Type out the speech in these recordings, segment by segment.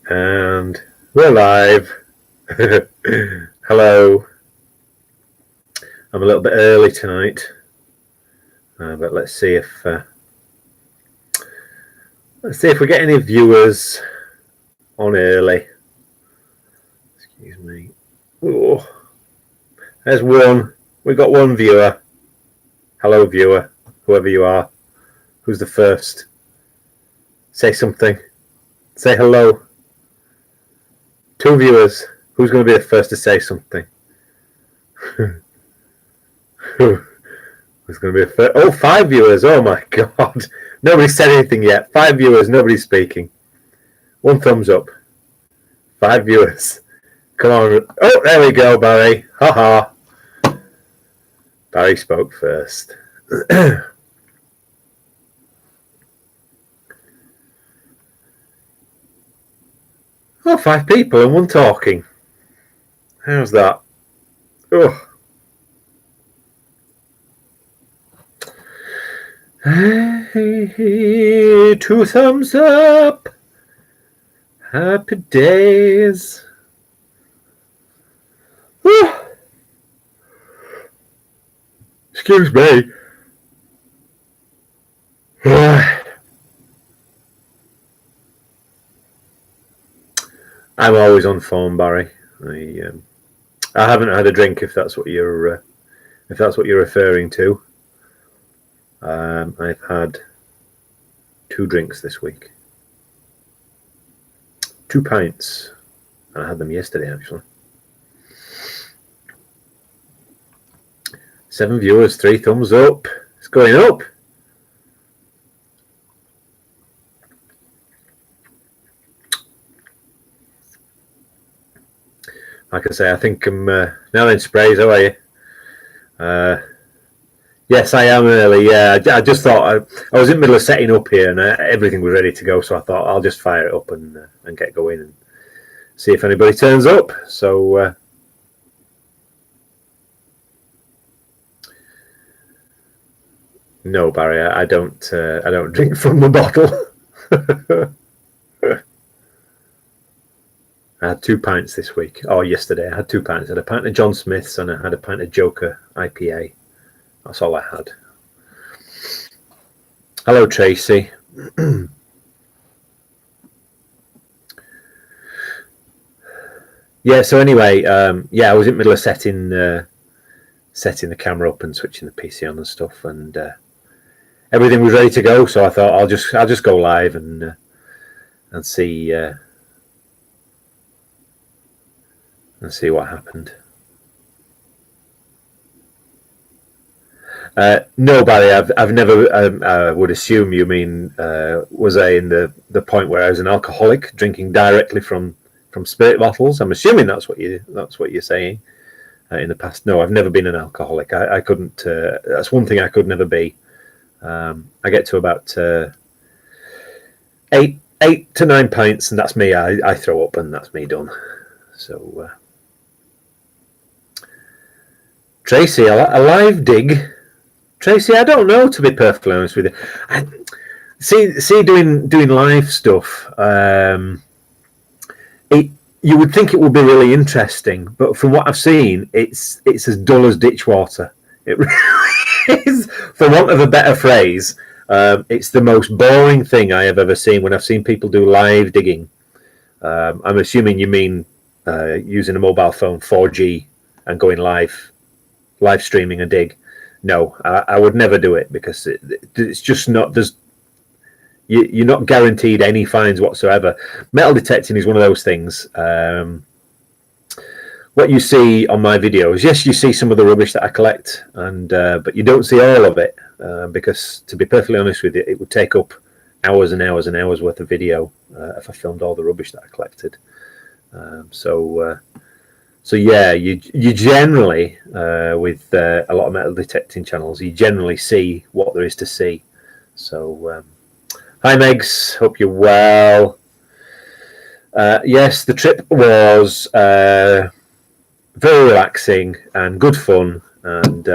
And we're live. Hello. I'm a little bit early tonight, but let's see if we get any viewers on early. Excuse me. Oh, there's one. We got one viewer. Hello, viewer, whoever you are. Who's the first? Say something. Say hello. 2 viewers. Who's going to be the first to say something? Who's going to be the first? Oh, 5 viewers. Oh my God. Nobody said anything yet. 5 viewers. Nobody's speaking. 1 thumbs up. 5 viewers. Come on. Oh, there we go, Barry. Ha ha. Barry spoke first. Oh, 5 people and 1 talking. How's that? Oh. Hey, 2 thumbs up. Happy days. Oh. Excuse me. I'm always on phone, Barry. I haven't had a drink, if that's what you're referring to. I've had 2 drinks this week. 2 pints. I had them yesterday, actually. 7 viewers, 3 thumbs up. It's going up. Like I say, I think I'm now in Sprays. How are you? Yes, I am early. Yeah, I just thought I was in the middle of setting up here, and everything was ready to go. So I thought I'll just fire it up and get going and see if anybody turns up. So no, Barry, I don't drink from the bottle. I had 2 pints this week. Oh, yesterday I had 2 pints. I had a pint of John Smith's and I had a pint of Joker IPA. That's all I had. Hello, Tracy. Yeah. So anyway, I was in the middle of setting the camera up and switching the PC on and stuff, and everything was ready to go. So I thought I'll just go live and see. And see what happened. No, Barry, I've never. I would assume you mean was I in the point where I was an alcoholic, drinking directly from spirit bottles? I'm assuming that's what you're saying. In the past, no, I've never been an alcoholic. I couldn't. That's one thing I could never be. I get to about 8 to 9 pints, and that's me. I throw up, and that's me done. So. Tracy, a live dig. Tracy, I don't know, to be perfectly honest with you. I see doing live stuff. You would think it would be really interesting, but from what I've seen, it's as dull as ditch water. It really is, for want of a better phrase. It's the most boring thing I have ever seen when I've seen people do live digging. I'm assuming you mean using a mobile phone, 4G, and going live streaming a dig. No, I would never do it because it's just not. You're not guaranteed any fines whatsoever. Metal detecting is one of those things. What you see on my videos, yes, you see some of the rubbish that I collect, but you don't see all of it because, to be perfectly honest with you, it would take up hours and hours and hours worth of video if I filmed all the rubbish that I collected. So yeah, you generally with a lot of metal detecting channels, you generally see what there is to see. So hi Megs, hope you're well. Yes, the trip was very relaxing and good fun, and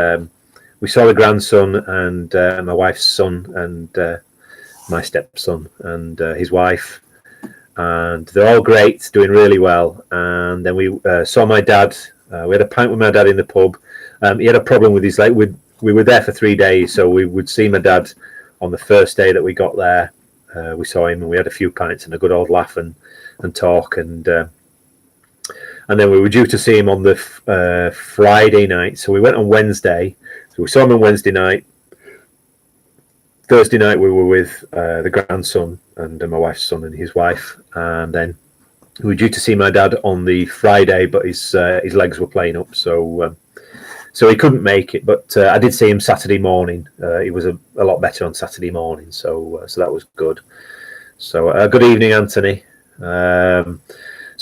we saw the grandson and my wife's son and my stepson and his wife, and they're all great, doing really well. And then we saw my dad. We had a pint with my dad in the pub. He had a problem with his leg. We were there for 3 days, so we would see my dad on the first day that we got there. We saw him and we had a few pints and a good old laugh and talk, and then we were due to see him on the Friday night. So we went on Wednesday. So we saw him on Wednesday night. Thursday night we were with the grandson and my wife's son and his wife, and then we were due to see my dad on the Friday, but his legs were playing up, so he couldn't make it. But I did see him Saturday morning. He was a lot better on Saturday morning, so that was good. So good evening, Anthony. So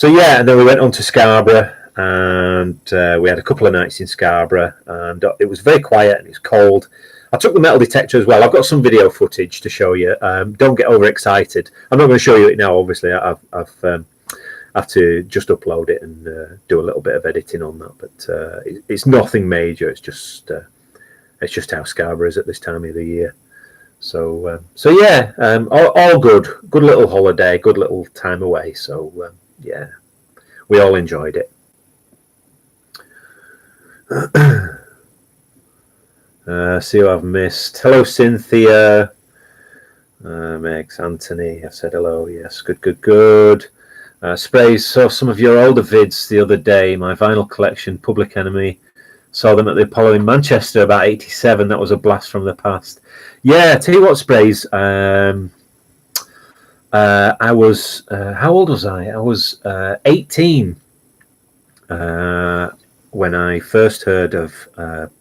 yeah, and then we went on to Scarborough, and we had a couple of nights in Scarborough, and it was very quiet and it was cold. I took the metal detector as well. I've got some video footage to show you. Don't get overexcited. I'm not going to show you it now, obviously. I have to just upload it and do a little bit of editing on that, but it's nothing major. It's just how Scarborough is at this time of the year. So yeah, all good. Good little holiday, good little time away. So yeah, we all enjoyed it. See who I've missed. Hello, Cynthia. Megs, Anthony. I said hello. Yes, good. Sprays, saw some of your older vids the other day. My vinyl collection, Public Enemy. Saw them at the Apollo in Manchester about 87. That was a blast from the past. Yeah, tell you what, Sprays. I was, how old was I? I was 18 when I first heard of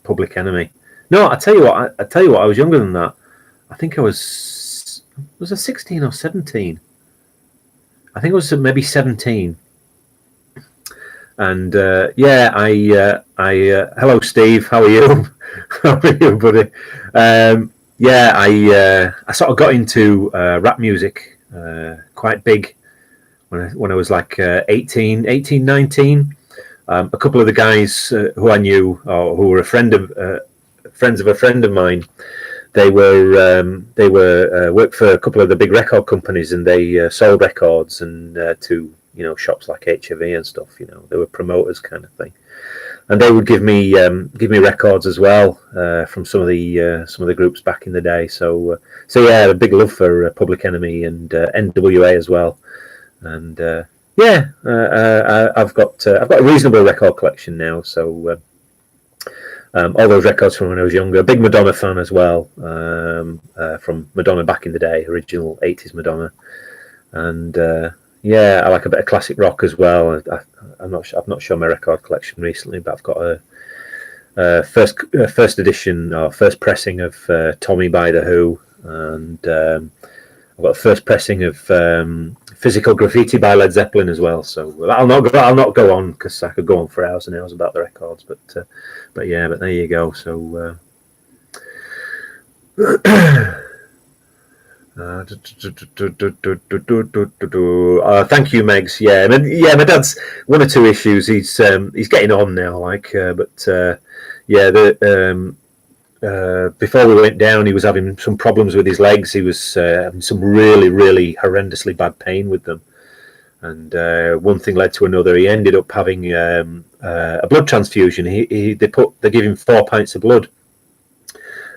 Public Enemy. No, I tell you what, I was younger than that. I think I was I 16 or 17? I think it was maybe 17. And yeah, hello, Steve. How are you? How are you, buddy? Yeah, I sort of got into rap music quite big when I was like 18, 19. A couple of the guys who I knew, or who were friends of a friend of mine, they worked for a couple of the big record companies, and they sold records and to shops like HMV and stuff. They were promoters kind of thing, and they would give me records as well from some of the groups back in the day. So yeah, a big love for Public Enemy and NWA as well, and yeah, I've got a reasonable record collection now. So all those records from when I was younger. A big Madonna fan as well, from Madonna back in the day, original 80s Madonna, and yeah, I like a bit of classic rock as well. I've not shown my record collection recently, but I've got a first edition or first pressing of Tommy by the Who, and I've got a first pressing of Physical Graffiti by Led Zeppelin as well. So I'll not go on, because I could go on for hours and hours about the records. But yeah, but there you go. So thank you, Megs. Yeah, my dad's one or two issues. He's getting on now, but yeah, before we went down, he was having some problems with his legs. He was having some really, really horrendously bad pain with them, and one thing led to another. He ended up having a blood transfusion. They give him 4 pints of blood,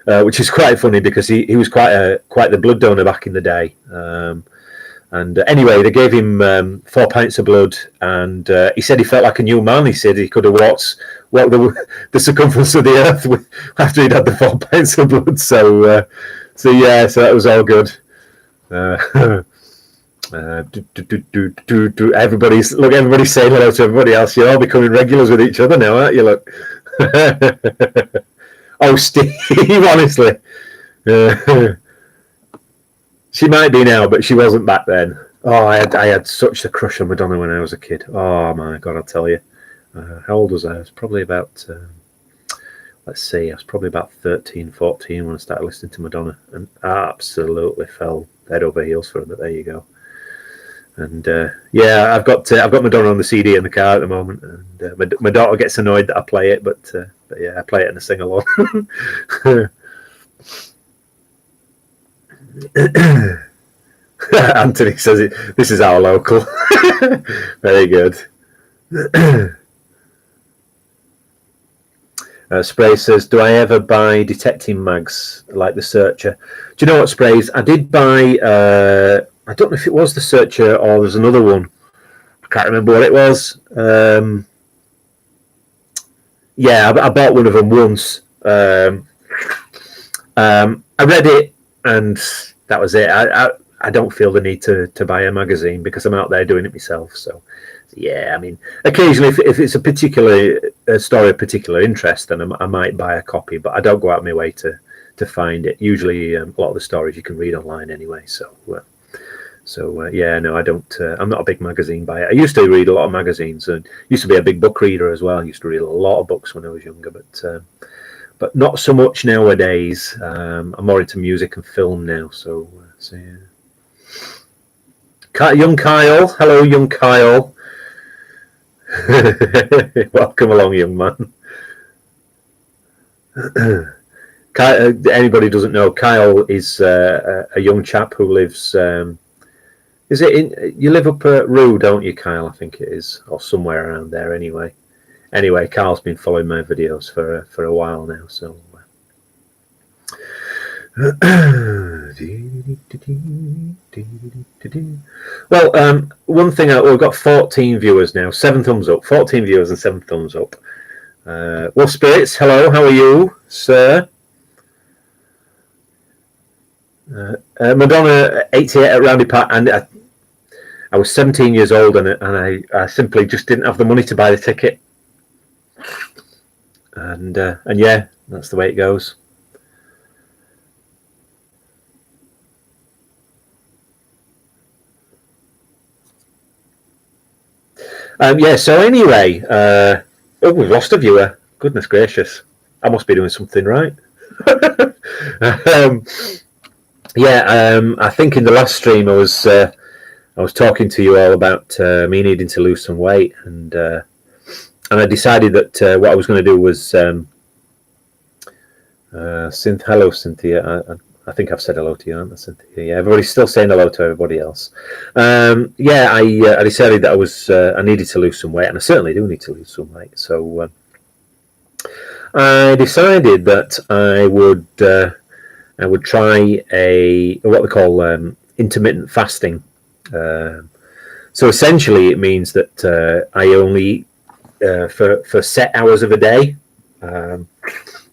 which is quite funny because he was quite the blood donor back in the day. And anyway, they gave him 4 pints of blood, and he said he felt like a new man. He said he could have walked the circumference of the earth after he'd had the 4 pints of blood. So yeah, so that was all good. Everybody's saying hello to everybody else. You're all becoming regulars with each other now, aren't you? Look. Oh, Steve, honestly. She might be now, but she wasn't back then. Oh, I had such a crush on Madonna when I was a kid. Oh, my God, I'll tell you. How old was I? I was probably about, I was probably about 13, 14 when I started listening to Madonna, and I absolutely fell head over heels for her, but there you go. And yeah, I've got Madonna on the CD in the car at the moment, and my daughter gets annoyed that I play it, but But yeah, I play it in a sing along. Anthony says it. This is our local. Very good. Spray says, "Do I ever buy detecting mags like the Searcher?" Do you know what, Sprays? I did buy. I don't know if it was the Searcher or there's another one. I can't remember what it was. Yeah, I bought one of them once. I read it, and that was it. I don't feel the need to buy a magazine because I'm out there doing it myself. So, yeah, I mean, occasionally if it's a particular story of particular interest, then I might buy a copy, but I don't go out of my way to find it. Usually, a lot of the stories you can read online anyway. So yeah, no, I don't. I'm not a big magazine buyer. I used to read a lot of magazines and used to be a big book reader as well. I used to read a lot of books when I was younger, but not so much nowadays. I'm more into music and film now. So yeah. Young Kyle, hello, young Kyle. Welcome along, young man. Anybody doesn't know, Kyle is a young chap who lives. Is it in? You live up at Rue, don't you, Kyle? I think it is, or somewhere around there. Anyway, Kyle's been following my videos for a while now. So. Well, one thing, we've got 14 viewers now, 7 thumbs up, 14 viewers and 7 thumbs up. Well, Spirits, hello, how are you, sir? Madonna 88 at Roundy Park, and I was 17 years old, and I simply just didn't have the money to buy the ticket, and yeah, that's the way it goes. Yeah, so anyway, we've lost a viewer. Goodness gracious. I must be doing something right. I think in the last stream I was talking to you all about me needing to lose some weight, and I decided that what I was going to do was hello, Cynthia. I think I've said hello to you, haven't I, Cynthia? Yeah, everybody's still saying hello to everybody else. I decided that I needed to lose some weight, and I certainly do need to lose some weight. So I decided that I would try what they call intermittent fasting. So essentially, it means that I only eat for set hours of a day.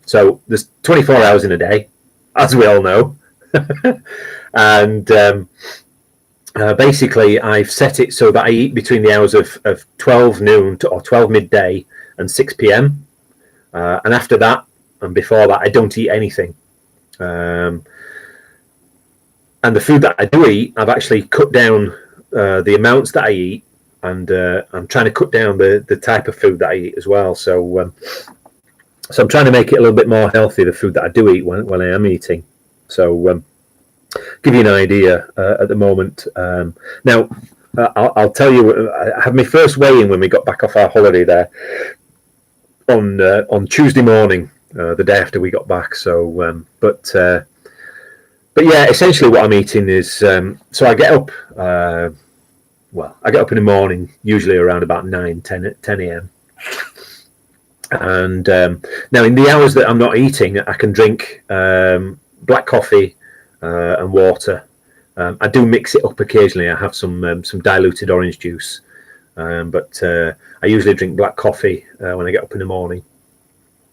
So there's 24 hours in a day, as we all know. And basically, I've set it so that I eat between the hours of 12 noon or 12 midday and 6 p.m. And after that, and before that, I don't eat anything. And the food that I do eat, I've actually cut down the amounts that I eat, and I'm trying to cut down the type of food that I eat as well. So I'm trying to make it a little bit more healthy, the food that I do eat when I am eating. So give you an idea at the moment. Now, I'll tell you, I had my first weigh-in when we got back off our holiday there on Tuesday morning, the day after we got back. So, but yeah, essentially what I'm eating is, so I get up, I get up in the morning, usually around about 10 a.m. And now in the hours that I'm not eating, I can drink black coffee and water. I do mix it up occasionally. I have some diluted orange juice, but I usually drink black coffee when I get up in the morning.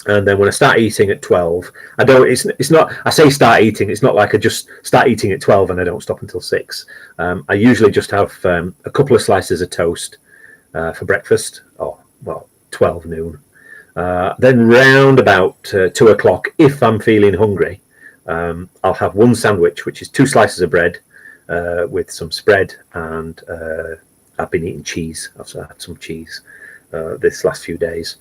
And then when I start eating at 12, I don't. It's not. I say start eating. It's not like I just start eating at 12 and I don't stop until 6. I usually just have a couple of slices of toast for breakfast, or 12 noon. Then round about 2 o'clock, if I'm feeling hungry, I'll have one sandwich, which is 2 slices of bread with some spread, and I've been eating cheese. I've had some cheese this last few days.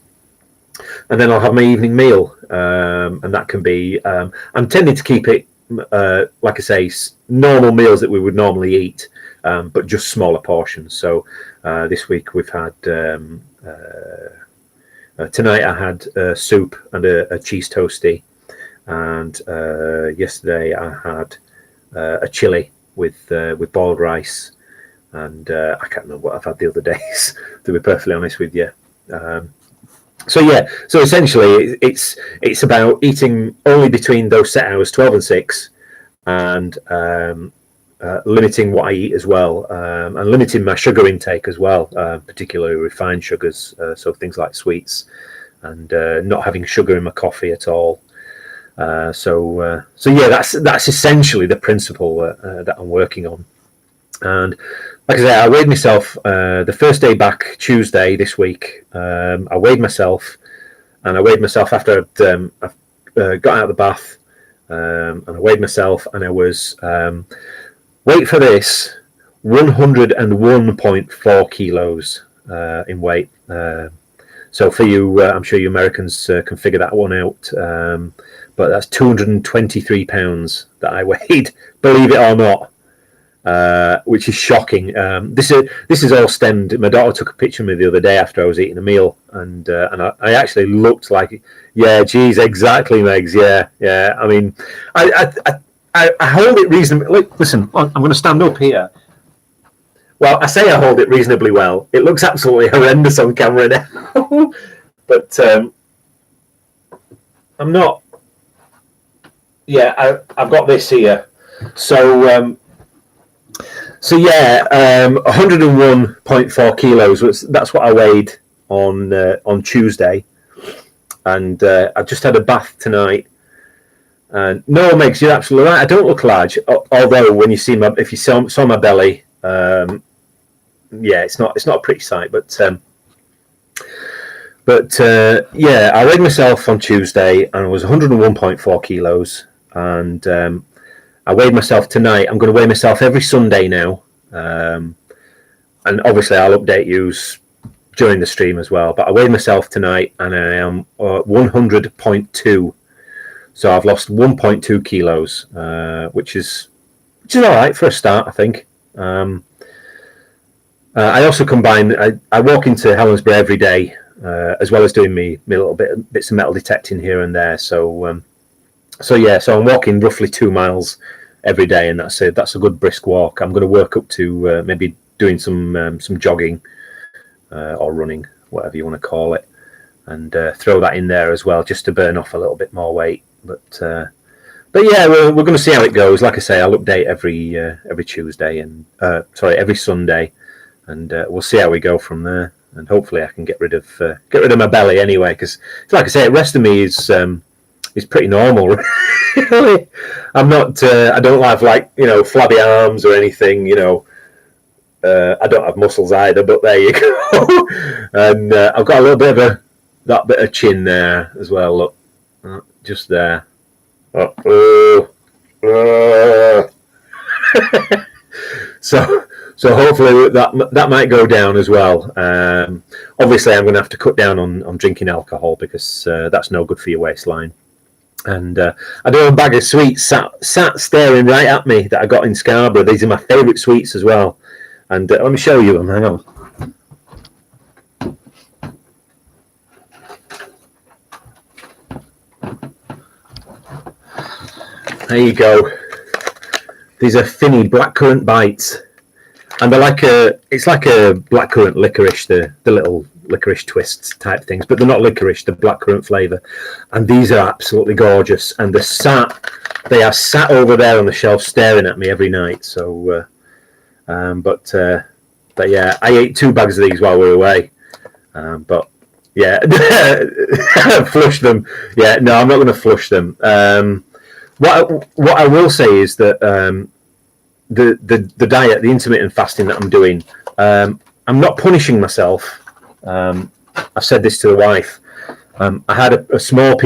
And then I'll have my evening meal, and that can be, I'm tending to keep it, like I say, normal meals that we would normally eat, but just smaller portions. So this week we've had Tonight I had soup and a cheese toastie, and yesterday I had a chili with boiled rice, and I can't remember what I've had the other days. To be perfectly honest with you. So essentially it's about eating only between those set hours, 12 and 6, and limiting what I eat as well, and limiting my sugar intake as well, particularly refined sugars, so things like sweets, and not having sugar in my coffee at all. So that's essentially the principle that I'm working on. And like I say, I weighed myself the first day back, Tuesday this week. I weighed myself, and I weighed myself after I've got out of the bath, and I weighed myself, and I was, wait for this, 101.4 kilos in weight. So for you, I'm sure you Americans can figure that one out. But that's 223 pounds that I weighed, believe it or not. Which is shocking. This is all stemmed. My daughter took a picture of me the other day after I was eating a meal, and I actually looked like, yeah, geez, exactly, Megs, yeah. I mean, I hold it reasonably. Look, listen, I'm going to stand up here. Well, I say I hold it reasonably well. It looks absolutely horrendous on camera now, but I'm not. Yeah, I've got this here. So 101.4 kilos. That's what I weighed on Tuesday, and I just had a bath tonight. And no, Megs, you're absolutely right. I don't look large, although when you see if you saw my belly, it's not a pretty sight. But I weighed myself on Tuesday, and I was 101.4 kilos, and I weighed myself tonight. I'm going to weigh myself every Sunday now, and obviously I'll update you during the stream as well. But I weighed myself tonight, and I am 100.2. So I've lost 1.2 kilos, which is all right for a start, I think. I also combine. I walk into Helensburgh every day, as well as doing me little bits of metal detecting here and there. So I'm walking roughly 2 miles every day, and that's a good brisk walk. I'm going to work up to maybe doing some jogging or running, whatever you want to call it, and throw that in there as well, just to burn off a little bit more weight. But yeah, we're going to see how it goes. Like I say, I'll update every Tuesday and every Sunday, and we'll see how we go from there. And hopefully, I can get rid of my belly anyway, because like I say, the rest of me is pretty normal. Really, I'm not. I don't have flabby arms or anything. I don't have muscles either. But there you go. And I've got a little bit of that bit of chin there as well. Look, just there. So hopefully that might go down as well. Obviously, I'm going to have to cut down on drinking alcohol, because that's no good for your waistline. And I do have a bag of sweets sat staring right at me that I got in Scarborough. These are my favourite sweets as well. And let me show you them. Hang on. There you go. These are Finny blackcurrant bites, and they're it's like a blackcurrant licorice, the little licorice twists type things, but they're not licorice, the blackcurrant flavour. And these are absolutely gorgeous, and they are sat over there on the shelf staring at me every night. So, but yeah, I ate 2 bags of these while we were away. But yeah, flush them. Yeah, no, I'm not going to flush them. What I will say is that the diet, the intermittent fasting that I'm doing, I'm not punishing myself. I've said this to the wife. I had a small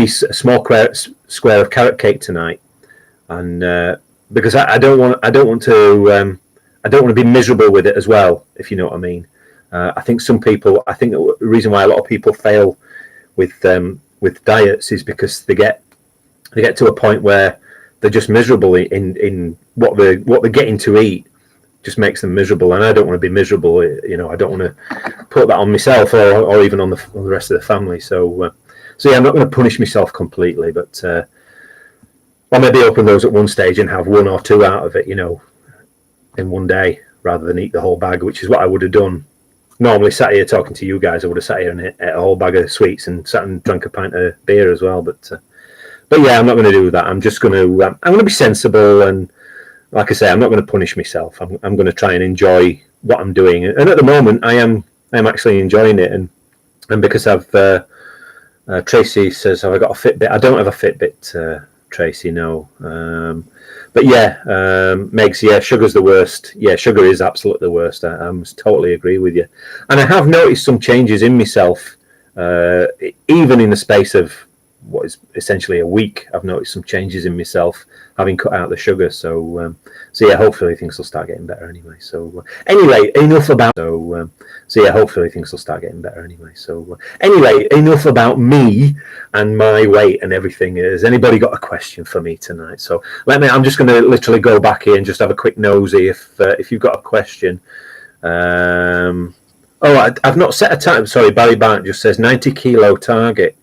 square of carrot cake tonight, and because I don't want to be miserable with it as well, if you know what I mean. I think the reason why a lot of people fail with diets is because they get to a point where they're just miserable in what they're getting to eat, just makes them miserable, and I don't want to be miserable. You know, I don't want to put that on myself or even on the rest of the family. So yeah, I'm not going to punish myself completely, but I maybe open those at one stage and have 1 or 2 out of it, you know, in one day, rather than eat the whole bag, which is what I would have done. Normally, sat here talking to you guys, I would have sat here and ate a whole bag of sweets and sat and drank a pint of beer as well. But yeah, I'm not going to do that. I'm just going to I'm going to be sensible, and like I say, I'm not going to punish myself. I'm going to try and enjoy what I'm doing, and at the moment, I am actually enjoying it. And because I've Tracy says, have I got a Fitbit? I don't have a Fitbit, Tracy, no. But yeah, Megs, yeah, sugar's the worst. Yeah, sugar is absolutely the worst. I must totally agree with you. And I have noticed some changes in myself, even in the space of what is essentially a week. I've noticed some changes in myself, having cut out the sugar. So yeah, hopefully things will start getting better anyway. So anyway, enough about. So yeah, hopefully things will start getting better anyway. So anyway, enough about me and my weight and everything. Has anybody got a question for me tonight? So I'm just going to literally go back here and just have a quick nosy if you've got a question. I've not set a time. Sorry, Barry Barnett just says 90 kilo target.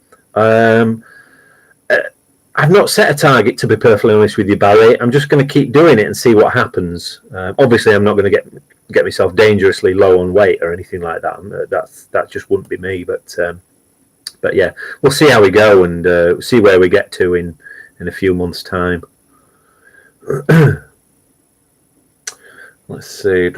I've not set a target, to be perfectly honest with you, Barry. I'm just going to keep doing it and see what happens. Obviously, I'm not going to get myself dangerously low on weight or anything like that. That just wouldn't be me. But yeah, we'll see how we go and see where we get to in a few months' time. Let's see.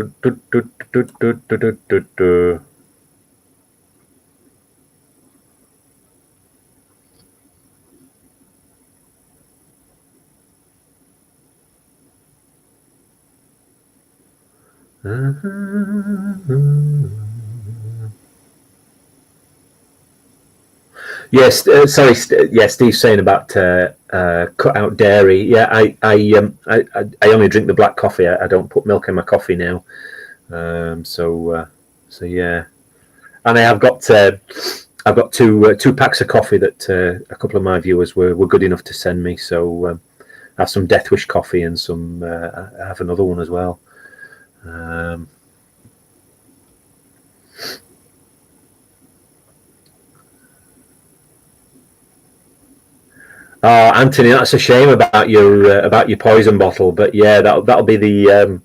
Yes, sorry. Yeah, Steve's saying about cut out dairy. Yeah, I only drink the black coffee. I don't put milk in my coffee now. So yeah, and I've got two packs of coffee that a couple of my viewers were good enough to send me. So I have some Death Wish coffee and some. I have another one as well. Oh, Anthony, that's a shame about your poison bottle. But yeah, that'll be the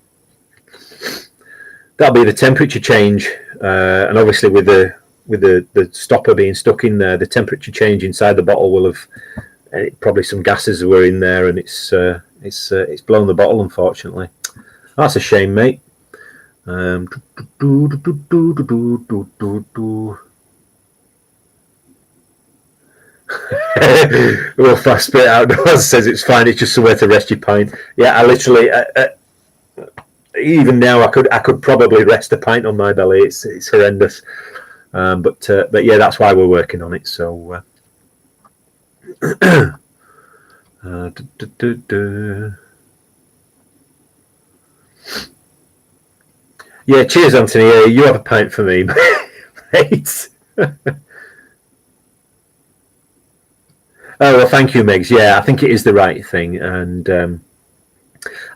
temperature change, and obviously with the stopper being stuck in there, the temperature change inside the bottle will have probably some gases were in there, and it's blown the bottle, unfortunately. That's a shame, mate. Well, Fast Spirit Outdoors says it's fine. It's just somewhere to rest your pint. Yeah, I literally, even now, I could probably rest a pint on my belly. It's horrendous. But yeah, that's why we're working on it. So. Yeah, cheers, Anthony. Yeah, you have a pint for me, mate. Oh, well, thank you, Megs. Yeah, I think it is the right thing. And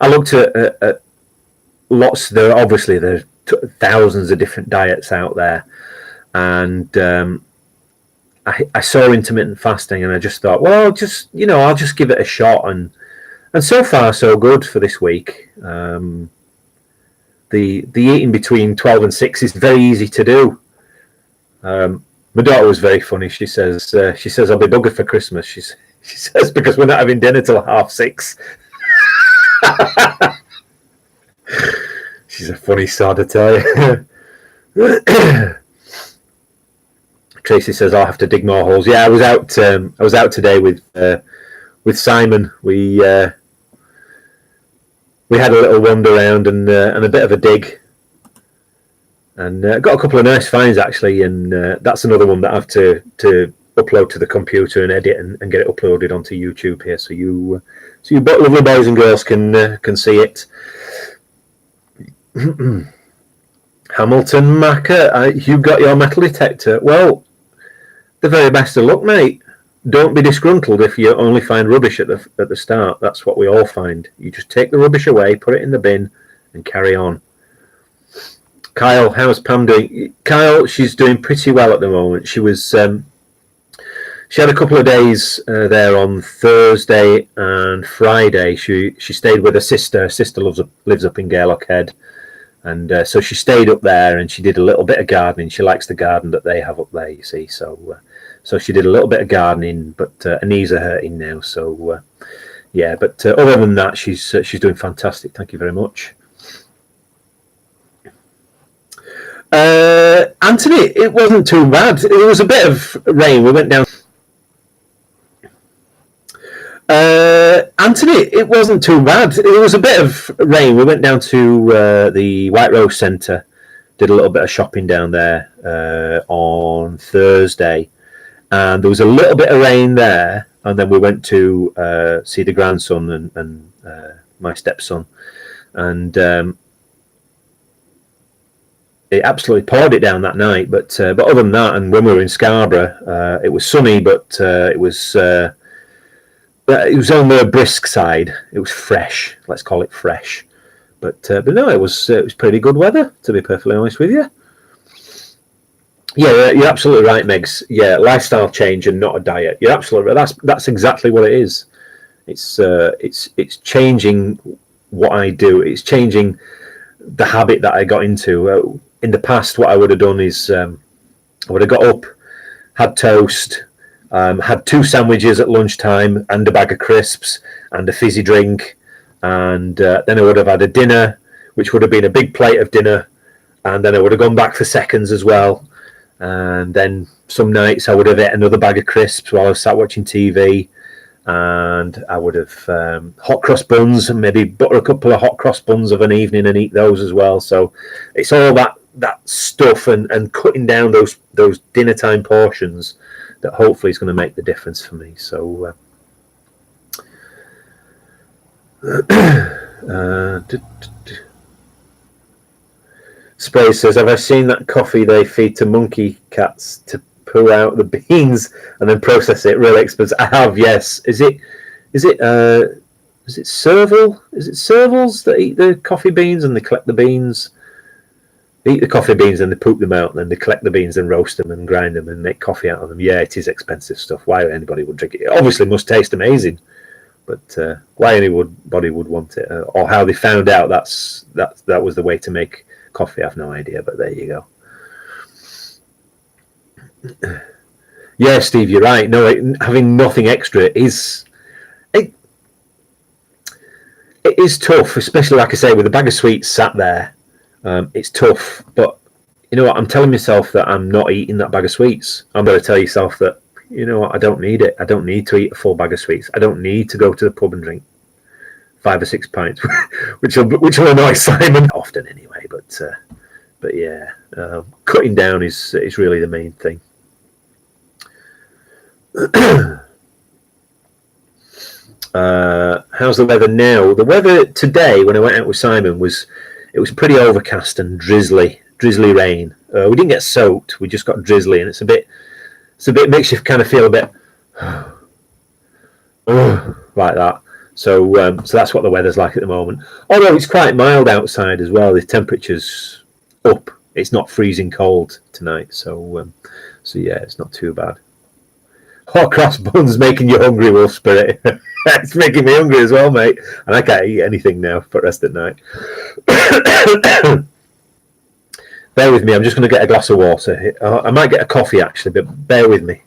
I looked at lots. There are thousands of different diets out there. And I saw intermittent fasting, and I just thought, well, I'll just give it a shot. And so far, so good for this week. The eating between 12 and 6 is very easy to do. My daughter was very funny. She says I'll be buggered for Christmas. She says because we're not having dinner till 6:30. She's a funny sod, I tell you. Tracy says I'll have to dig more holes. Yeah, I was out today with Simon. We had a little wander around and a bit of a dig. And got a couple of nice finds actually, and that's another one that I have to upload to the computer and edit and get it uploaded onto YouTube here, so you lovely boys and girls can see it. Hamilton Macker, you got your metal detector. Well, the very best of luck, mate. Don't be disgruntled if you only find rubbish at the start. That's what we all find. You just take the rubbish away, put it in the bin, and carry on. Kyle, how's Pam doing? Kyle, she's doing pretty well at the moment. She had a couple of days there on Thursday and Friday. She stayed with her sister. Her sister lives up in Gairloch Head, and so she stayed up there and she did a little bit of gardening. She likes the garden that they have up there, you see. So she did a little bit of gardening, but her knees are hurting now. So yeah, but other than that, she's doing fantastic. Thank you very much. Anthony, it wasn't too bad. There was a bit of rain. We went down. Anthony, it wasn't too bad. There was a bit of rain. We went down to the White Rose Centre, did a little bit of shopping down there on Thursday, and there was a little bit of rain there. And then we went to see the grandson and my stepson, and it absolutely poured it down that night. But other than that, and when we were in Scarborough, it was sunny, but it was on the brisk side. It was fresh. Let's call it fresh. But no, it was pretty good weather, to be perfectly honest with you. Yeah, you're absolutely right, Megs. Yeah, lifestyle change and not a diet. You're absolutely right. That's exactly what it is. It's changing what I do. It's changing the habit that I got into. In the past, what I would have done is I would have got up, had toast, had 2 sandwiches at lunchtime and a bag of crisps and a fizzy drink, and then I would have had a dinner, which would have been a big plate of dinner, and then I would have gone back for seconds as well. And then some nights I would have ate another bag of crisps while I was sat watching TV, and I would have hot cross buns and maybe butter a couple of hot cross buns of an evening and eat those as well. So it's all that stuff and cutting down those dinner time portions that hopefully is going to make the difference for me. So Spray says, have I seen that coffee they feed to monkey cats to pull out the beans and then process it? Really expensive. I have, yes. Is it serval? Is it servals that eat the coffee beans and they collect the beans? They eat the coffee beans and they poop them out, and then they collect the beans and roast them and grind them and make coffee out of them. Yeah, it is expensive stuff. Why anybody would drink it? It obviously must taste amazing, but why anybody would want it, or how they found out that was the way to make coffee, I have no idea, but there you go. Yeah, Steve, you're right. No, having nothing extra is it is tough, especially like I say, with a bag of sweets sat there. It's tough, but you know what? I'm telling myself that I'm not eating that bag of sweets. I'm going to tell yourself that, you know what? I don't need it. I don't need to eat a full bag of sweets. I don't need to go to the pub and drink 5 or 6 pints, which will annoy Simon often anyway. But yeah, cutting down is really the main thing. How's the weather now? The weather today, when I went out with Simon, was pretty overcast and drizzly rain. We didn't get soaked; we just got drizzly, and it's a bit makes you kind of feel a bit like that. So that's what the weather's like at the moment. Although it's quite mild outside as well. The temperature's up. It's not freezing cold tonight. So yeah, it's not too bad. Hot cross buns making you hungry, Wolf Spirit. It's making me hungry as well, mate. And I can't eat anything now for the rest of the night. Bear with me. I'm just going to get a glass of water. I might get a coffee, actually, but bear with me.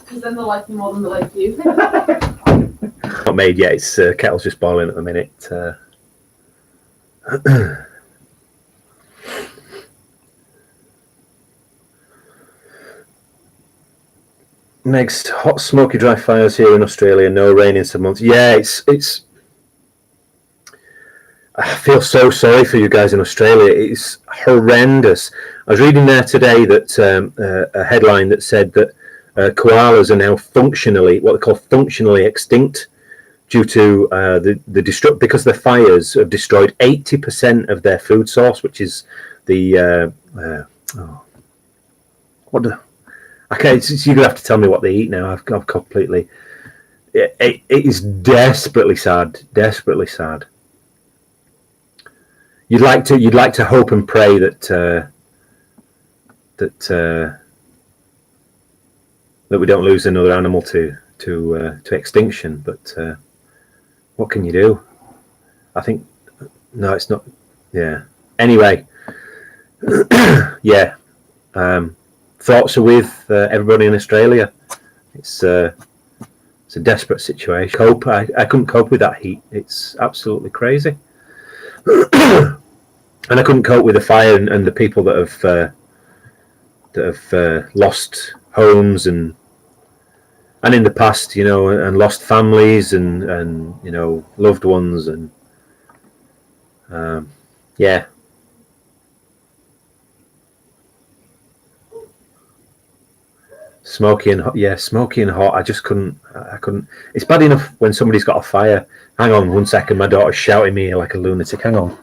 because then they'll like you more than they like you. Not made yet. It's kettle's just boiling at the minute. Next, hot, smoky, dry fires here in Australia. No rain in some months. Yeah, it's. I feel so sorry for you guys in Australia. It's horrendous. I was reading there today that a headline that said that koalas are now functionally, what they call functionally extinct, due to because the fires have destroyed 80% of their food source, which is the okay. You're gonna have to tell me what they eat now. I've completely. It is desperately sad. Desperately sad. You'd like to hope and pray that we don't lose another animal to extinction, but what can you do? I think no, it's not. Yeah. Anyway, yeah. Thoughts are with everybody in Australia. It's a desperate situation. I couldn't cope with that heat. It's absolutely crazy. And I couldn't cope with the fire and the people that have lost homes and in the past, and lost families and loved ones and yeah. Smoky and hot. Yeah, smoky and hot. I just couldn't. I couldn't. It's bad enough when somebody's got a fire. Hang on 1 second. My daughter's shouting me like a lunatic. Hang on.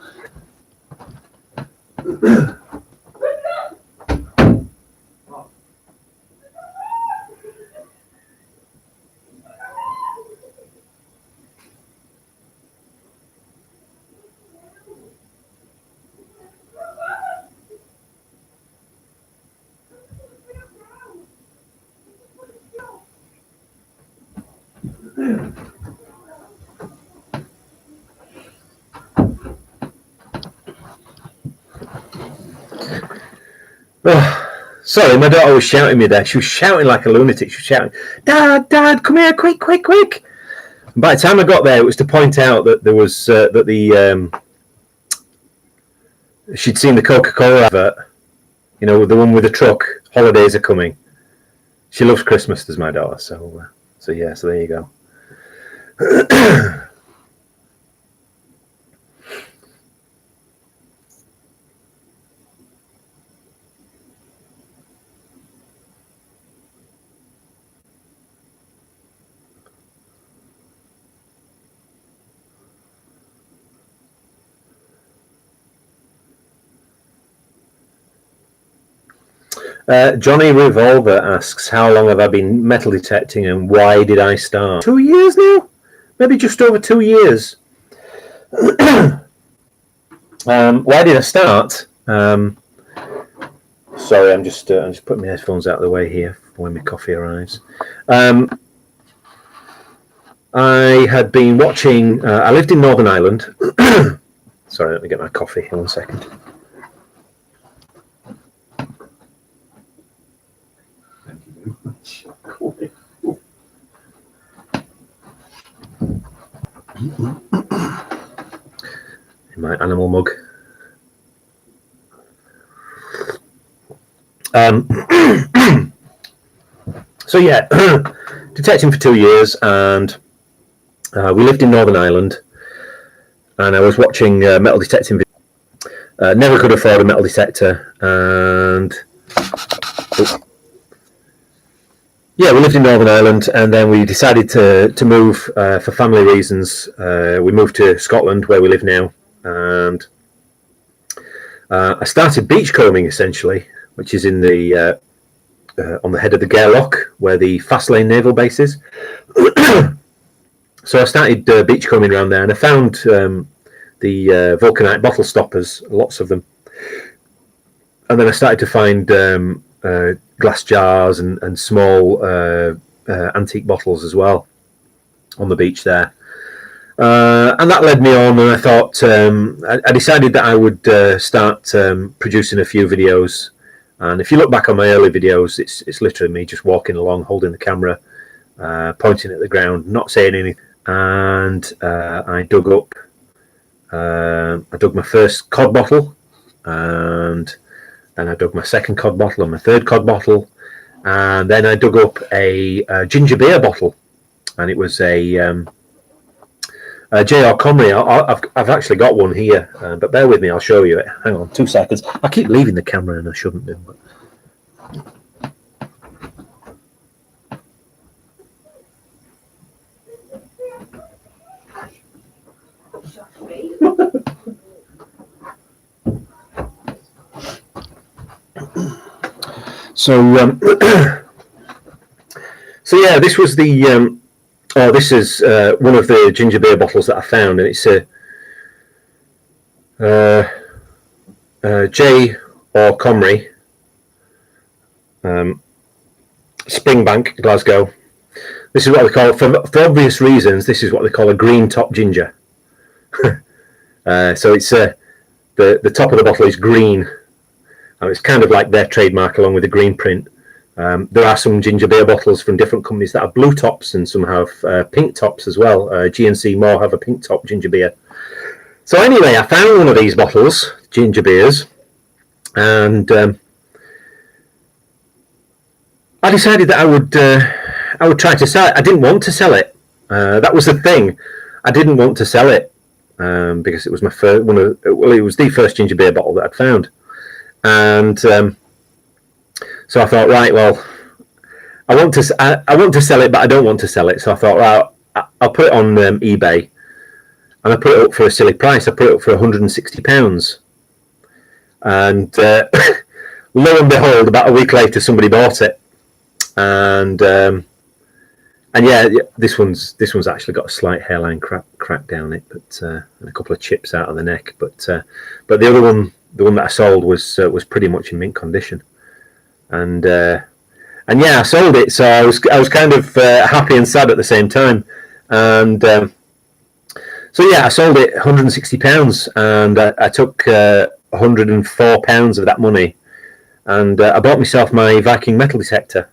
Oh, sorry, my daughter was shouting me there. She was shouting like a lunatic. She was shouting, "Dad, come here, quick, quick, quick!" And by the time I got there, it was to point out that there was she'd seen the Coca-Cola advert, the one with the truck. Holidays are coming. She loves Christmas, does my daughter. So yeah. So there you go. Johnny Revolver asks, how long have I been metal detecting and why did I start? 2 years now? Maybe just over 2 years. Why did I start? Sorry, I'm just putting my headphones out of the way here for when my coffee arrives. I had been watching, I lived in Northern Ireland. Sorry, let me get my coffee in 1 second. In my animal mug. So yeah, detecting for 2 years, and we lived in Northern Ireland, and I was watching metal detecting videos. Never could afford a metal detector, and yeah, we lived in Northern Ireland, and then we decided to move for family reasons. We moved to Scotland, where we live now, and I started beachcombing essentially, which is in the on the head of the Gairloch, where the Fastlane naval base is. So I started beachcombing around there, and I found the vulcanite bottle stoppers, lots of them, and then I started to find glass jars and small antique bottles as well on the beach there. And that led me on, and I thought I decided that I would start producing a few videos And if you look back on my early videos, it's literally me just walking along, holding the camera, pointing at the ground, not saying anything. And I dug my first cod bottle, and then I dug my second cod bottle and my third cod bottle, and then I dug up a ginger beer bottle, and it was a J.R. Comrie. I've actually got one here, but bear with me, I'll show you it. Hang on 2 seconds. I keep leaving the camera and I shouldn't do. But... So yeah, this was the this is one of the ginger beer bottles that I found, and it's a J.R. Comrie, Springbank, Glasgow. This is what they call, for obvious reasons, this is what they call a green top ginger. So it's the top of the bottle is green. It's kind of like their trademark, along with the green print. There are some ginger beer bottles from different companies that have blue tops, and some have pink tops as well. GNC Moore have a pink top ginger beer. So anyway, I found one of these bottles, ginger beers, and I decided that I would try to sell it. I didn't want to sell it. That was the thing. I didn't want to sell it because it was my first one. It was the first ginger beer bottle that I'd found. And so I thought, right, well, I want to sell it, but I don't want to sell it. So I thought, right, I'll put it on eBay, and I put it up for a silly price. I put it up for £160, and lo and behold, about a week later, somebody bought it, and yeah, this one's actually got a slight hairline crack down it, but and a couple of chips out of the neck. But the other one. The one that I sold was pretty much in mint condition, and yeah, I sold it. So I was kind of happy and sad at the same time, and so yeah, I sold it £160, and I took £104 of that money, and I bought myself my Viking metal detector,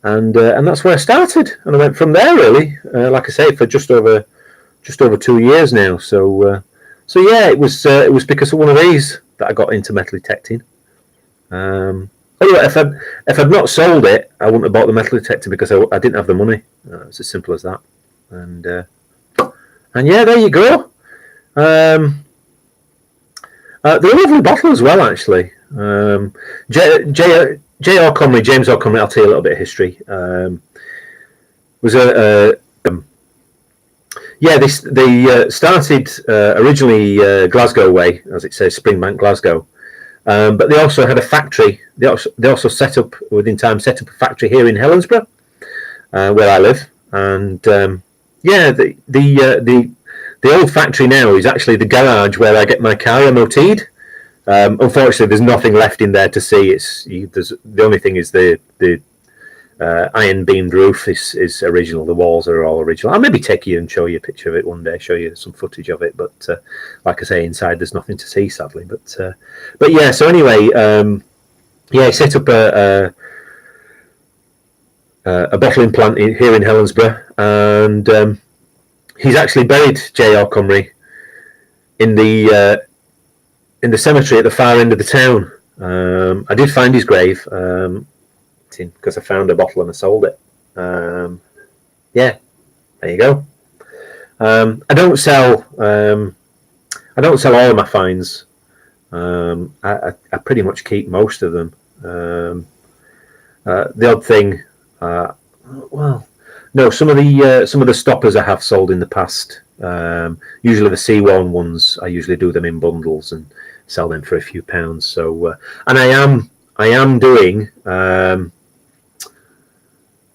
and that's where I started, and I went from there really. Like I say, for just over 2 years now. So yeah, it was because of one of these that I got into metal detecting. Anyway, if I'd not sold it, I wouldn't have bought the metal detector because I didn't have the money. It's as simple as that. And yeah, there you go. They're a lovely bottle as well, actually. J.R. Comrie, James R. Comrie, I'll tell you a little bit of history. Was yeah, they started originally Glasgow way, as it says, Springbank, Glasgow. But they also had a factory. They also set up a factory here in Helensburgh, where I live. And yeah, the old factory now is actually the garage where I get my car MOT'd. Unfortunately, there's nothing left in there to see. The only thing is the iron beamed roof is original. The walls are all original. I'll maybe take you and show you a picture of it one day, show you some footage of it. But like I say, inside there's nothing to see, sadly. But yeah. So anyway, yeah, he set up a bottling plant here in Helensburgh, and he's actually buried J.R. Comrie in the cemetery at the far end of the town. I did find his grave. Because I found a bottle and I sold it. Yeah, there you go. I don't sell all of my finds. I pretty much keep most of them. The odd thing, well, no, some of the stoppers I have sold in the past. Usually the C1 ones, I usually do them in bundles and sell them for a few pounds. So, and I am doing.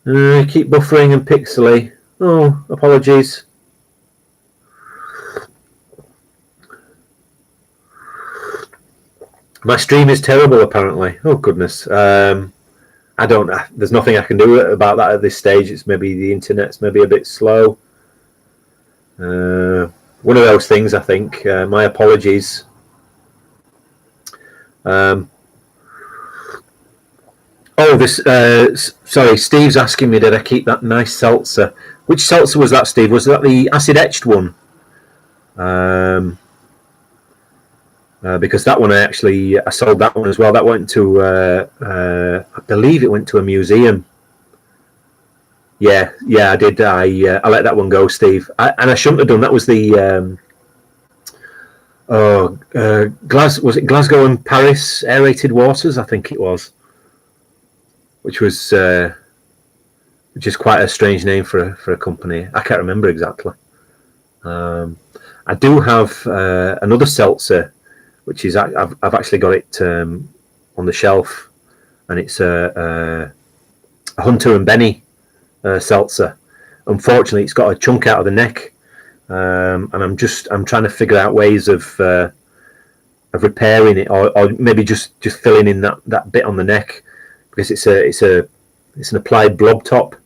Keep buffering and pixely. Oh, apologies. My stream is terrible, apparently. Oh, goodness. I don't. There's nothing I can do about that at this stage. It's maybe the internet's maybe a bit slow. One of those things, I think. My apologies. Oh, this. Sorry, Steve's asking me, did I keep that nice seltzer? Which seltzer was that, Steve? Was that the acid etched one? Um, because that one I sold that one as well. That went to I believe it went to a museum. Yeah, I did. I let that one go, Steve. And I shouldn't have done. That was the was it Glasgow and Paris aerated waters? I think it was, which was which is quite a strange name for a company. I can't remember exactly. I do have another seltzer, which is I've actually got it on the shelf, and it's a Hunter and Benny seltzer. Unfortunately, it's got a chunk out of the neck, and I'm trying to figure out ways of repairing it, or maybe just filling in that bit on the neck, because it's an applied blob top,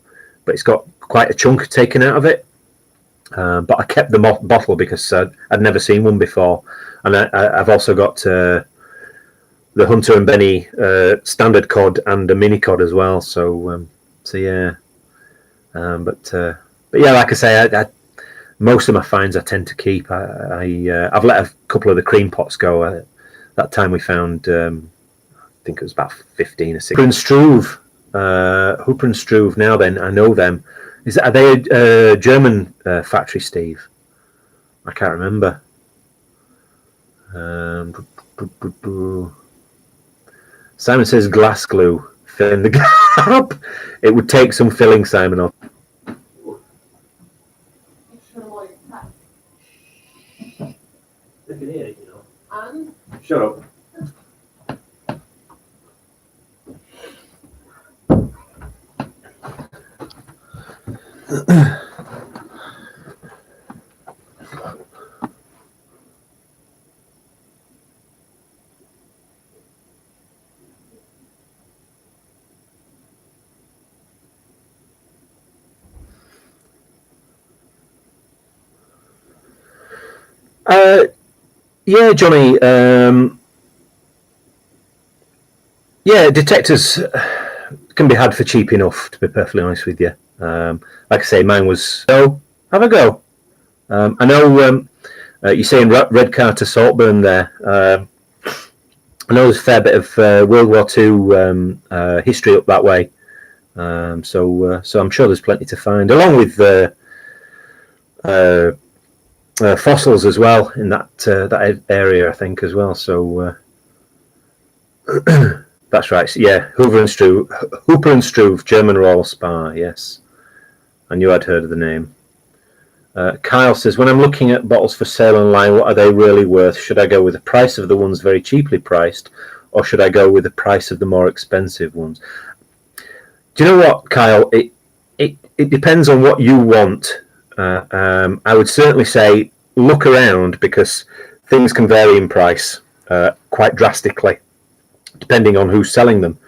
but it's got quite a chunk taken out of it. But I kept the bottle because I'd never seen one before, and I've also got the Hunter and Benny standard cod and a mini cod as well. So yeah, but yeah, like I say, most of my finds I tend to keep. I've let a couple of the cream pots go. That time we found, I think it was about 15 or 16. Hooper and Struve. Now then, I know them. Are they a German factory, Steve? I can't remember. Simon says glass glue. Fill in the gap. It would take some filling, Simon. They can hear it, you know. And Shut up. Yeah, Johnny. Yeah, detectors can be had for cheap enough, to be perfectly honest with you. Like I say, mine was. So, have a go. I know you're saying Redcar to Saltburn there. I know there's a fair bit of World War II history up that way. So I'm sure there's plenty to find, along with fossils as well in that area, I think, as well. So that's right. So, yeah, Hooper and Struve, German Royal Spa. Yes, I knew I'd heard of the name. Kyle says, when I'm looking at bottles for sale online, what are they really worth? Should I go with the price of the ones very cheaply priced, or should I go with the price of the more expensive ones? Do you know what, Kyle? It depends on what you want. I would certainly say look around, because things can vary in price quite drastically, depending on who's selling them.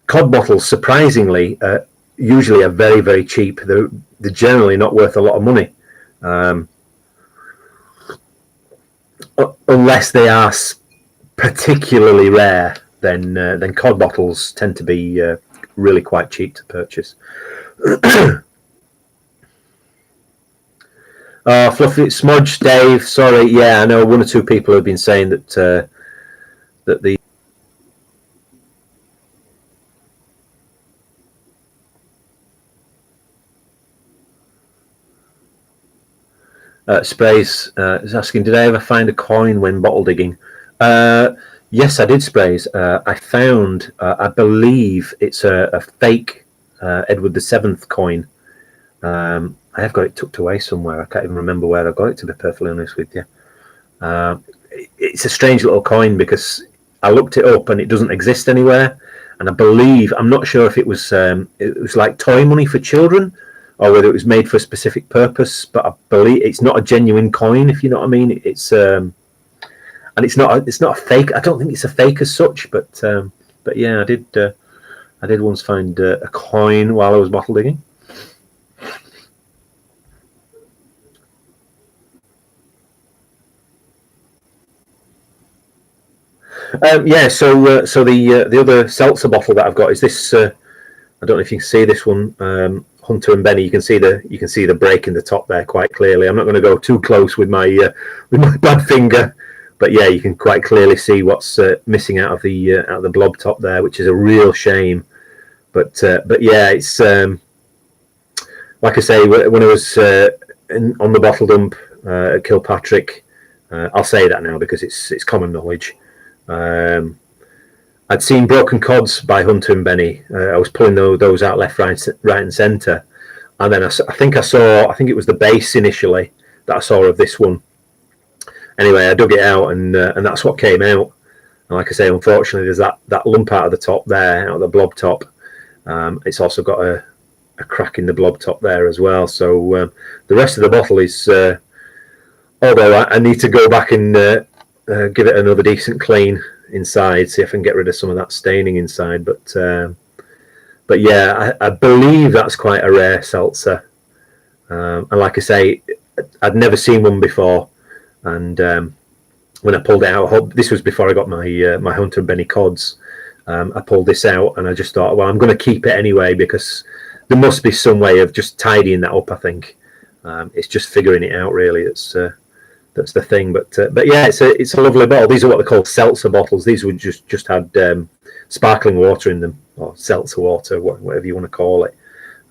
Cod bottles, surprisingly, usually are very, very cheap. They're generally not worth a lot of money, unless they are particularly rare. Then cod bottles tend to be really quite cheap to purchase. Fluffy Smudge, Dave. Sorry, yeah, I know one or two people have been saying that the Sprays is asking, did I ever find a coin when bottle digging? Yes, I did, Sprays. I found, I believe it's a fake Edward VII coin. I have got it tucked away somewhere. I can't even remember where I got it, to be perfectly honest with you. It's a strange little coin, because I looked it up and it doesn't exist anywhere. And I believe, I'm not sure if it was like toy money for children, or whether it was made for a specific purpose. But I believe it's not a genuine coin, if you know what I mean. It's and it's not a fake. I don't think it's a fake as such. But yeah, I did once find a coin while I was bottle digging. Yeah, so the other seltzer bottle that I've got is this. I don't know if you can see this one, Hunter and Benny. You can see the break in the top there quite clearly. I'm not going to go too close with my bad finger, but yeah, you can quite clearly see what's missing out of the blob top there, which is a real shame. But yeah, it's like I say, when I was on the bottle dump at Kilpatrick, I'll say that now because it's common knowledge. I'd seen Broken Cods by Hunter and Benny. I was pulling those out left, right, and centre, and then I think it was the base initially that I saw of this one. Anyway, I dug it out, and that's what came out. And like I say, unfortunately, there's that lump out of the top there, out of the blob top. It's also got a crack in the blob top there as well. So the rest of the bottle is, although I need to go back and give it another decent clean inside, see if I can get rid of some of that staining inside. But yeah, I believe that's quite a rare seltzer. And like I say, I'd never seen one before. And when I pulled it out, this was before I got my Hunter and Benny Cods. I pulled this out and I just thought, well, I'm going to keep it anyway because there must be some way of just tidying that up. I think it's just figuring it out. Really, that's the thing. But yeah, it's a lovely bottle. These are what they call seltzer bottles. These would just had sparkling water in them, or seltzer water, whatever you want to call it.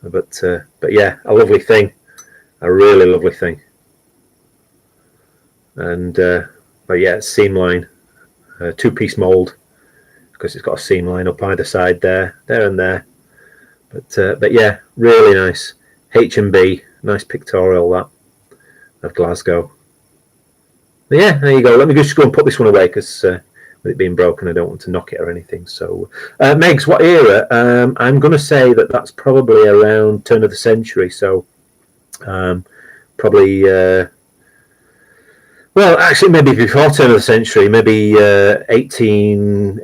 But yeah, a lovely thing, a really lovely thing. And but yeah, it's seam line, 2-piece mold, because it's got a seam line up either side there and there. But yeah, really nice. H&B, nice pictorial that of Glasgow. But yeah, there you go. Let me just go and put this one away because with it being broken, I don't want to knock it or anything. So, Megs, what era? I'm going to say that's probably around turn of the century. So, probably. Well, actually, maybe before turn of the century, maybe 1880s,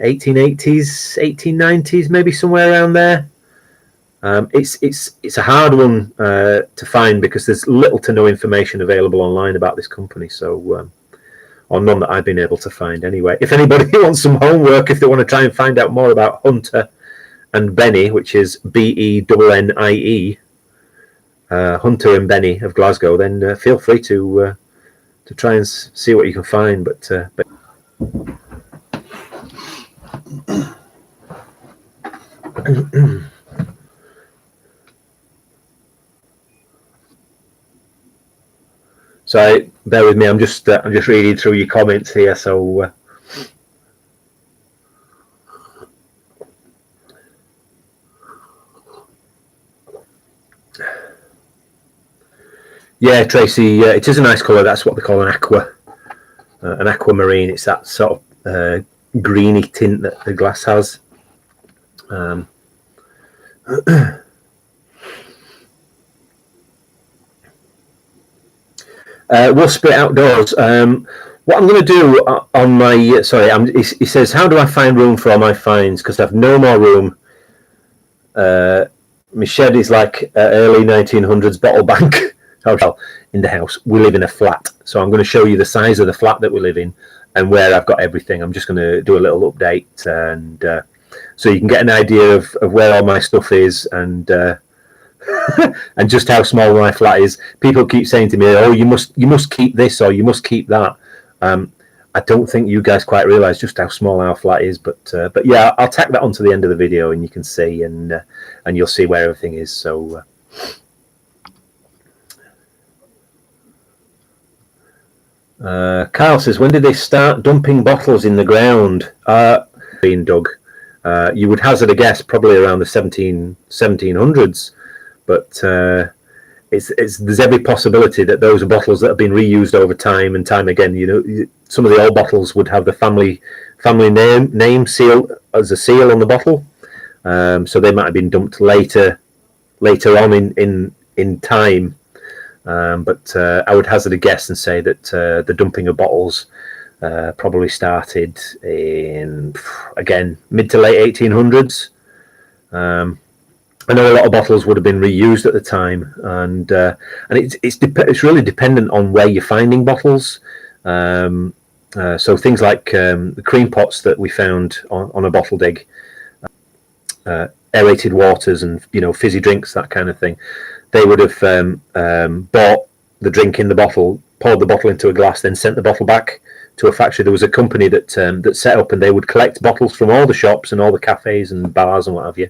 1890s, maybe somewhere around there. It's a hard one to find because there's little to no information available online about this company. So, or none that I've been able to find anyway. If anybody wants some homework, if they want to try and find out more about Hunter and Benny, which is BENNIE, Hunter and Benny of Glasgow, then feel free to try and see what you can find. But so bear with me. I'm just reading through your comments here. So yeah, Tracy, it is a nice colour. That's what they call an aquamarine. It's that sort of greeny tint that the glass has. We'll split outdoors. What I'm going to do on my he says, how do I find room for all my finds? Because I've no more room. My shed is like early 1900s bottle bank hotel in the house. We live in a flat, so I'm going to show you the size of the flat that we live in and where I've got everything. I'm just going to do a little update, and so you can get an idea of where all my stuff is and and just how small my flat is. People keep saying to me, "Oh, you must keep this or you must keep that." I don't think you guys quite realise just how small our flat is, but yeah, I'll tack that onto the end of the video and you can see, and you'll see where everything is. So. Carl says, when did they start dumping bottles in the ground? Being dug. You would hazard a guess probably around the 1700s, but there's every possibility that those are bottles that have been reused over time and time again. You know, some of the old bottles would have the family name seal as a seal on the bottle, so they might have been dumped later on in time. But I would hazard a guess and say that the dumping of bottles probably started in, again, mid to late 1800s. I know a lot of bottles would have been reused at the time, and it's really dependent on where you're finding bottles. So things like the cream pots that we found on a bottle dig, aerated waters, and fizzy drinks, that kind of thing. They would have bought the drink in the bottle, poured the bottle into a glass, then sent the bottle back to a factory. There was a company that set up, and they would collect bottles from all the shops and all the cafes and bars and what have you.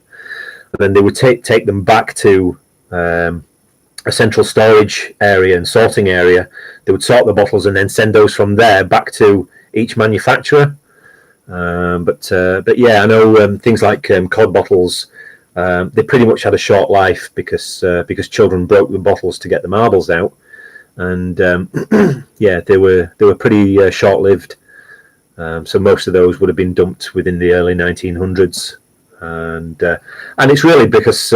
And then they would take them back to a central storage area and sorting area. They would sort the bottles and then send those from there back to each manufacturer. But yeah, I know things like cod bottles. They pretty much had a short life because children broke the bottles to get the marbles out, and yeah, they were pretty short-lived. So most of those would have been dumped within the early 1900s, and it's really because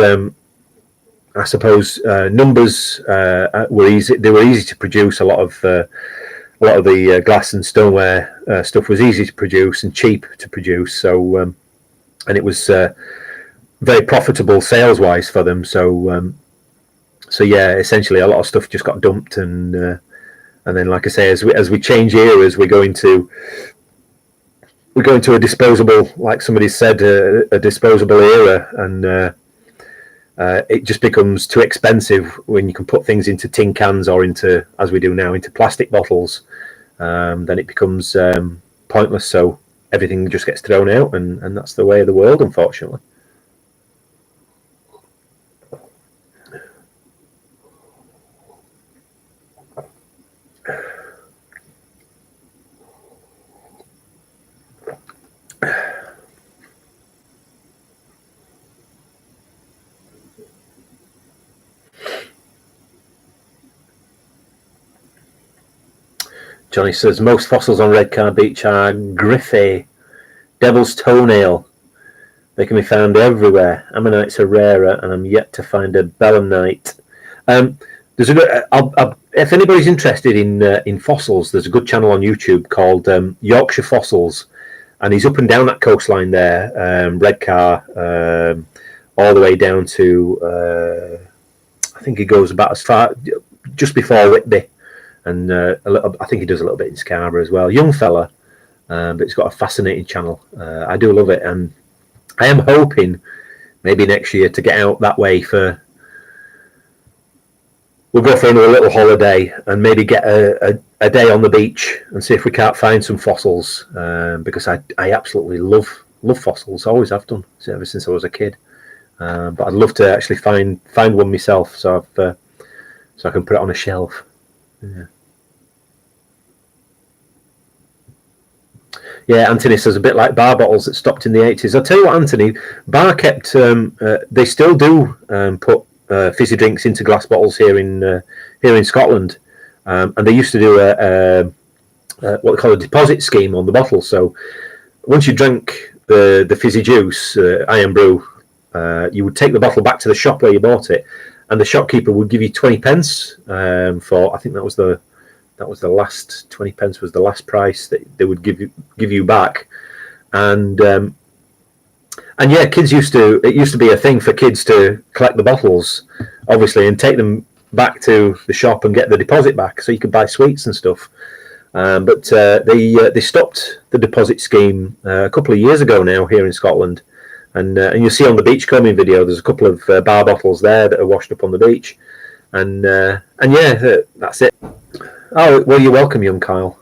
I suppose numbers were easy. They were easy to produce. A lot of the glass and stoneware stuff was easy to produce and cheap to produce. So and it was very profitable sales-wise for them. So yeah, essentially a lot of stuff just got dumped, and then, like I say, as we change eras, we go into a disposable, like somebody said, a disposable era, and it just becomes too expensive when you can put things into tin cans or into, as we do now, into plastic bottles. Then it becomes pointless. So everything just gets thrown out, and that's the way of the world, unfortunately. Johnny says most fossils on Redcar Beach are Griffey, Devil's Toenail. They can be found everywhere. Ammonites are rarer, and I'm yet to find a belemnite. There's if anybody's interested in fossils, there's a good channel on YouTube called Yorkshire Fossils, and he's up and down that coastline there, Redcar, all the way down to I think he goes about as far just before Whitby, and I think he does a little bit in Scarborough as well. Young fella, but he's got a fascinating channel. I do love it, and I am hoping maybe next year to get out that way for. We'll go for another little holiday and maybe get a day on the beach and see if we can't find some fossils, because I absolutely love fossils. I always have done ever since I was a kid. But I'd love to actually find one myself, so I can put it on a shelf. Yeah, Anthony says a bit like bar bottles that stopped in the 80s. I'll tell you what, Anthony, bar kept. They still do put fizzy drinks into glass bottles here in Scotland, and they used to do what they call a deposit scheme on the bottle. So once you drank the fizzy juice, Iron Brew, you would take the bottle back to the shop where you bought it, and the shopkeeper would give you 20 pence for. I think that was the last 20 pence was the last price that they would give you back, and yeah, it used to be a thing for kids to collect the bottles, obviously, and take them back to the shop and get the deposit back, so you could buy sweets and stuff. But they stopped the deposit scheme a couple of years ago now here in Scotland, and you'll see on the beachcombing video there's a couple of bar bottles there that are washed up on the beach, and yeah, that's it. Oh well, you're welcome, young Kyle.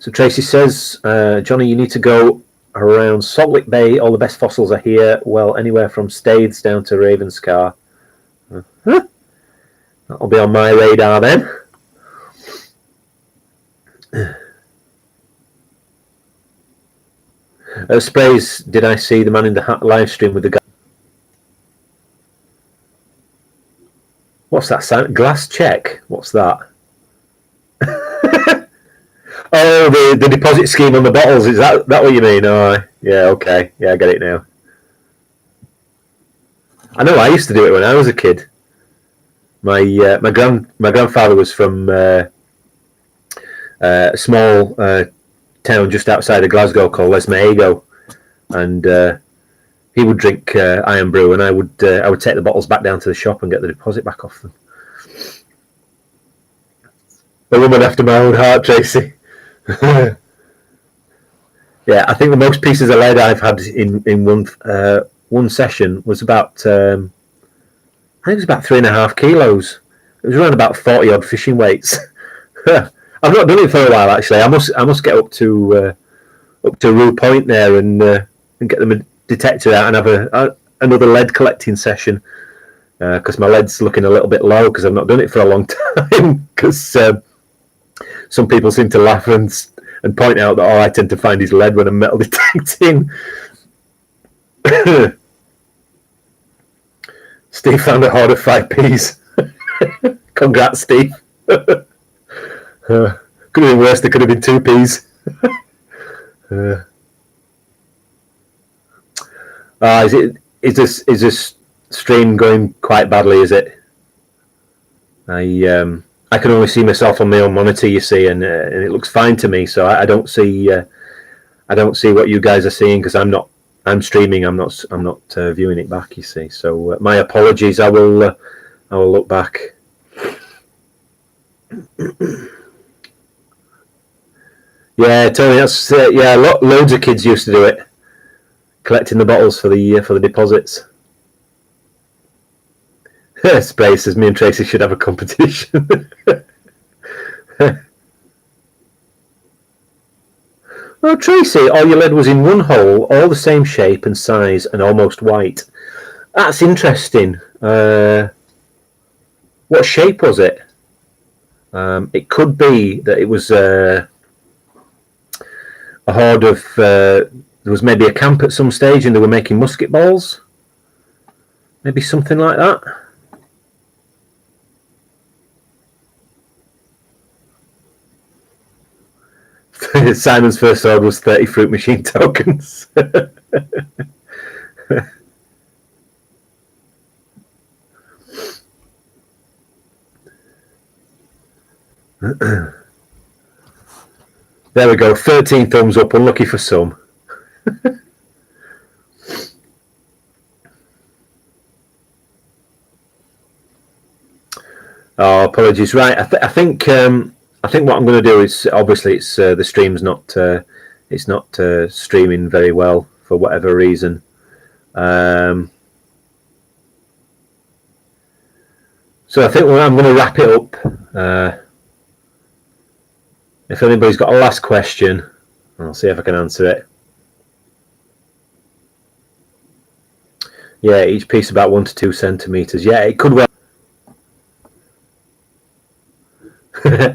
So Tracy says, Johnny, you need to go around Salt Lick Bay. All the best fossils are here. Well, anywhere from Staithes down to Ravenscar. That'll be on my radar then. Sprays, did I see the man in the live stream with the guy? What's that sound? Glass check? What's that? Oh, the deposit scheme on the bottles. Is that what you mean? Oh, yeah, okay. Yeah, I get it now. I know I used to do it when I was a kid. My grandfather was from a small town just outside of Glasgow called Lesmahago, and he would drink Iron Brew, and I would take the bottles back down to the shop and get the deposit back off them. A woman after my own heart, Tracy. Yeah, I think the most pieces of lead I've had in one session was about I think it was about 3.5 kilos. It was around about 40 odd fishing weights. I've not done it for a while actually. I must get up to Rue Point there and get the detector out and have another lead collecting session because my lead's looking a little bit low because I've not done it for a long time. Because some people seem to laugh and point out that I tend to find is lead when I'm metal detecting. Steve found a hoard of 5p's. Congrats, Steve. Could have been worse. There could have been 2p's. Is this stream going quite badly? Is it? I can only see myself on my own monitor, you see, and it looks fine to me. So I don't see what you guys are seeing because I'm streaming. I'm not viewing it back. You see. So my apologies. I will look back. Yeah, Tony. That's loads of kids used to do it, collecting the bottles for the deposits. Spray says me and Tracy should have a competition. Oh, Tracy, all your lead was in one hole, all the same shape and size and almost white. That's interesting. What shape was it? It could be that it was a hoard of... there was maybe a camp at some stage and they were making musket balls. Maybe something like that. Simon's first order was 30 fruit machine tokens. There we go, 13 thumbs up, unlucky for some. Oh, apologies. Right, I think what I'm going to do is obviously it's the stream's not streaming very well for whatever reason. So I think I'm going to wrap it up. If anybody's got a last question, I'll see if I can answer it. Yeah, each piece about 1 to 2 centimeters. Yeah, it could well.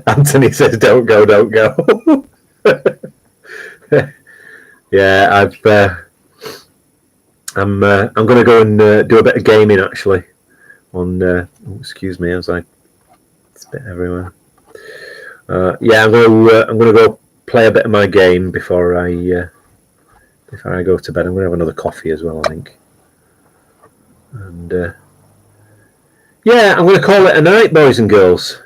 Anthony says, "Don't go, don't go." Yeah, I'm going to go and do a bit of gaming actually. Excuse me, as I spit everywhere. Yeah, I'm going to go play a bit of my game before I go to bed. I'm going to have another coffee as well, I think. And yeah, I'm going to call it a night, boys and girls.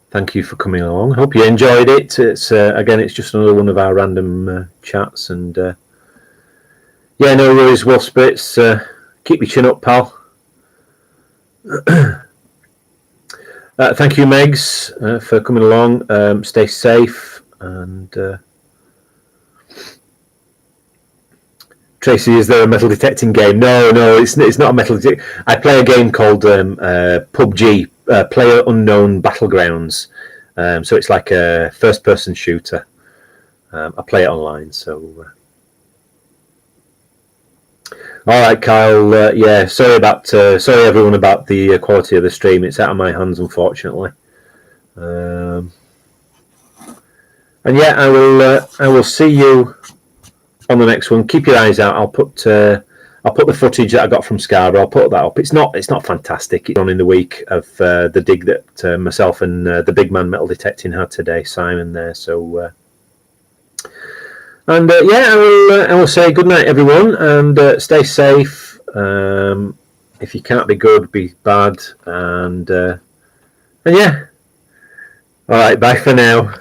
Thank you for coming along. Hope you enjoyed it. It's again, it's just another one of our random chats, and yeah, no worries, Wolf Spirits. Keep your chin up, pal. Thank you, Megs, for coming along. Stay safe, and Tracy, is there a metal detecting game? No, it's not a metal detecting. I play a game called PUBG, Player Unknown Battlegrounds. So it's like a first-person shooter. I play it online. So, all right, Kyle. Yeah, sorry everyone about the quality of the stream. It's out of my hands, unfortunately. And yeah, I will see you on the next one. Keep your eyes out. I'll put the footage that I got from Scarborough. I'll put that up. It's not fantastic. It's on in the week of the dig that myself and the big man metal detecting had today, Simon there. So and yeah, I will say good night, everyone, and stay safe. If you can't be good, be bad, and yeah. All right, bye for now.